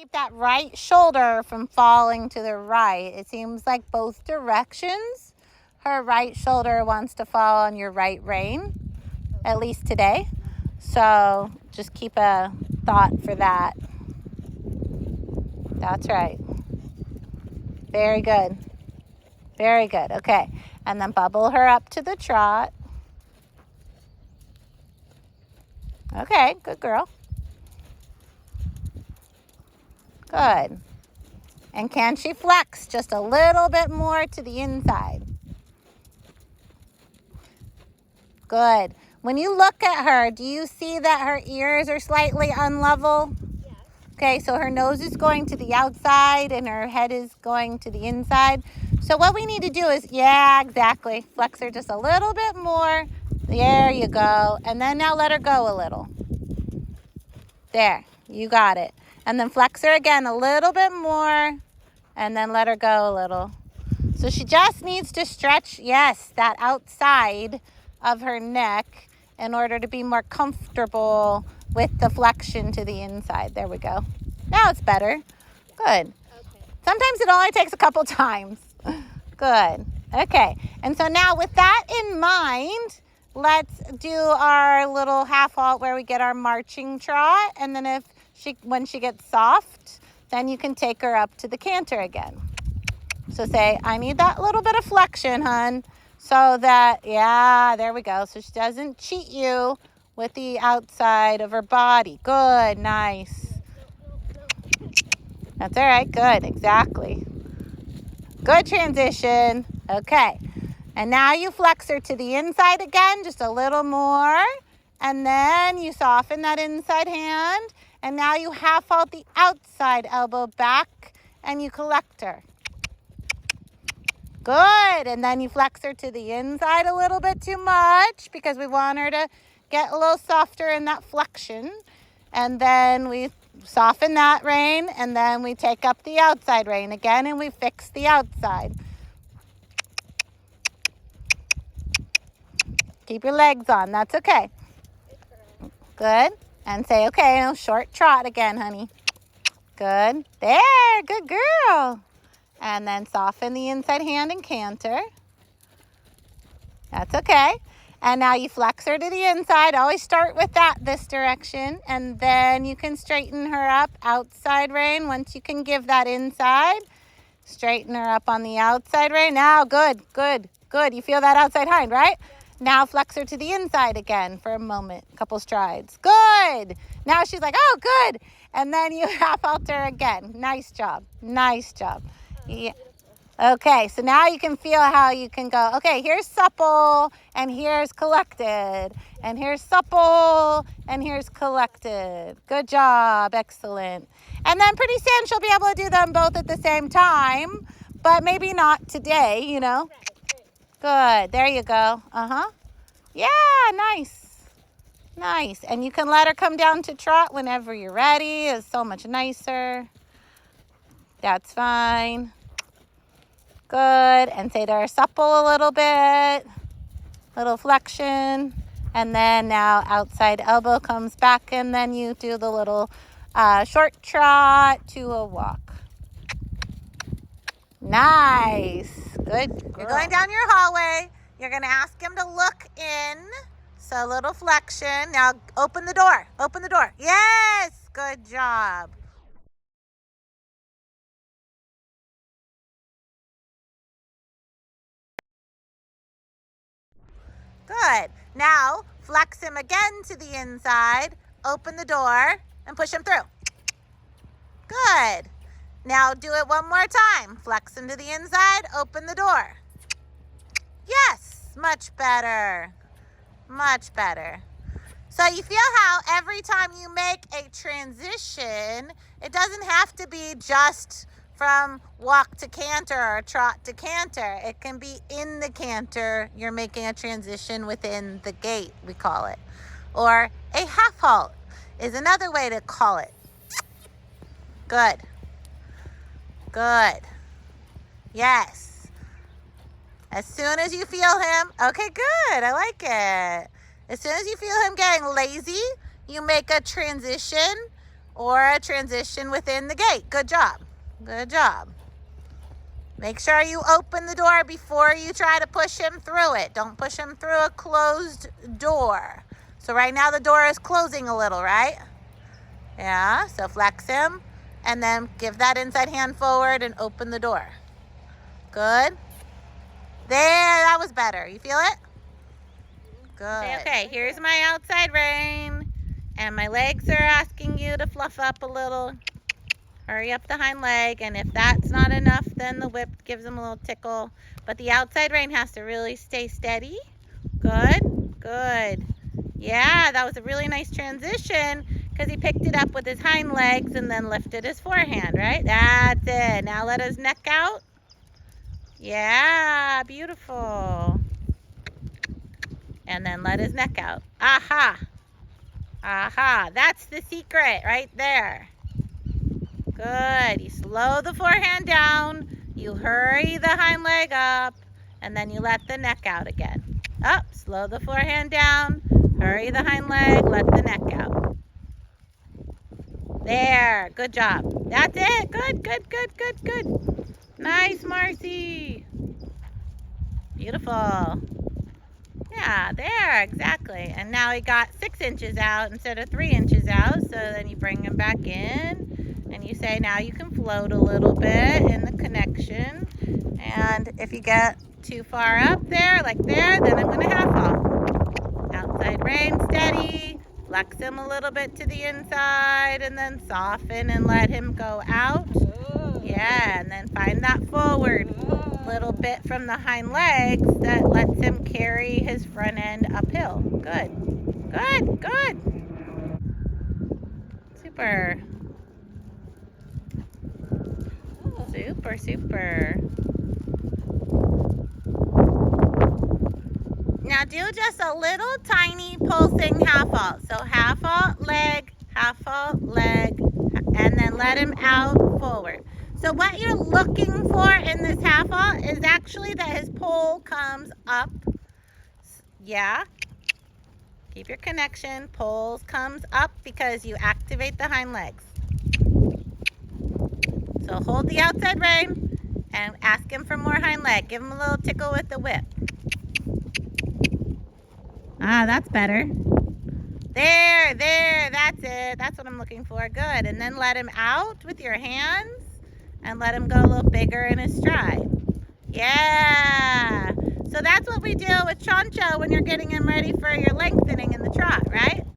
keep that right shoulder from falling to the right. It seems like both directions. Her right shoulder wants to fall on your right rein, at least today. So just keep a thought for that. That's right. Very good. Very good. Okay. And then bubble her up to the trot. Okay, good girl. Good. And can she flex just a little bit more to the inside? Good. When you look at her, do you see that her ears are slightly unlevel? Yes. Okay, so her nose is going to the outside and her head is going to the inside. So what we need to do is, yeah, exactly. Flex her just a little bit more. There you go. And then now let her go a little. There, you got it. And then flex her again a little bit more. And then let her go a little. So she just needs to stretch, yes, that outside of her neck in order to be more comfortable with the flexion to the inside. There we go. Now it's better. Good. Okay. Sometimes it only takes a couple times. Good. Okay. And so now with that in mind, let's do our little half halt where we get our marching trot. And then when she gets soft, then you can take her up to the canter again. So say, I need that little bit of flexion, hun. So that, yeah, there we go. So she doesn't cheat you with the outside of her body. Good, nice. That's all right, good, exactly. Good transition. Okay. And now you flex her to the inside again, just a little more. And then you soften that inside hand. And now you half halt the outside elbow back and you collect her. Good. And then you flex her to the inside a little bit too much because we want her to get a little softer in that flexion. And then we soften that rein and then we take up the outside rein again and we fix the outside. Keep your legs on. That's okay. Good. And say, okay, now short trot again, honey. Good. There. Good girl. And then soften the inside hand and canter. That's okay. And now you flex her to the inside. Always start with this direction. And then you can straighten her up outside rein. Once you can give that inside, straighten her up on the outside rein. Now, good, good, good. You feel that outside hind, right? Yeah. Now flex her to the inside again for a moment, a couple strides. Good. Now she's like, oh, good. And then you half halt her again. Nice job. Nice job. Yeah. Okay, so now you can feel how you can go, okay, here's supple and here's collected. And here's supple and here's collected. Good job. Excellent. And then pretty soon she'll be able to do them both at the same time, but maybe not today, you know. Good. There you go. Uh-huh. Yeah, nice. Nice. And you can let her come down to trot whenever you're ready. It's so much nicer. That's fine. Good. And say to her, supple a little bit. Little flexion. And then now outside elbow comes back and then you do the little short trot to a walk. Nice. Good. You're going down your hallway. You're going to ask him to look in. So little flexion. Now open the door. Open the door. Yes. Good job. Good. Now flex him again to the inside. Open the door and push him through. Good. Now do it one more time. Flex him to the inside. Open the door. Yes. Much better. Much better. So you feel how every time you make a transition, it doesn't have to be just from walk to canter or trot to canter. It can be in the canter. You're making a transition within the gait, we call it. Or a half halt is another way to call it. Good. Good. Yes. As soon as you feel him, okay, good. I like it. As soon as you feel him getting lazy, you make a transition or a transition within the gate. Good job. Good job. Make sure you open the door before you try to push him through it. Don't push him through a closed door. So right now the door is closing a little, right? Yeah, so flex him and then give that inside hand forward and open the door. Good. There, that was better. You feel it? Good. Okay, here's my outside rein. And my legs are asking you to fluff up a little. Hurry up the hind leg, and if that's not enough, then the whip gives him a little tickle. But the outside rein has to really stay steady. Good, good. Yeah, that was a really nice transition because he picked it up with his hind legs and then lifted his forehand, right? That's it. Now let his neck out. Yeah, beautiful. And then let his neck out. Aha. Aha, that's the secret right there. Good. You slow the forehand down, you hurry the hind leg up, and then you let the neck out again. Up, slow the forehand down, hurry the hind leg, let the neck out. There, good job. That's it. Good, good, good, good, good. Nice, Marcy. Beautiful. Yeah, there, exactly. And now he got 6 inches out instead of 3 inches out, so then you bring him back in. And you say, now you can float a little bit in the connection. And if you get too far up there, like there, then I'm going to half off. Outside rein, steady. Flex him a little bit to the inside and then soften and let him go out. Yeah, and then find that forward little bit from the hind legs that lets him carry his front end uphill. Good, good, good. Super. Super, super. Now do just a little tiny pulsing half halt. So half halt, leg, and then let him out forward. So what you're looking for in this half halt is actually that his pole comes up. Yeah. Keep your connection. Poles comes up because you activate the hind legs. So hold the outside rein and ask him for more hind leg. Give him a little tickle with the whip. Ah, that's better. There, that's it. That's what I'm looking for. Good. And then let him out with your hands and let him go a little bigger in his stride. Yeah. So that's what we do with Chancho when you're getting him ready for your lengthening in the trot, right?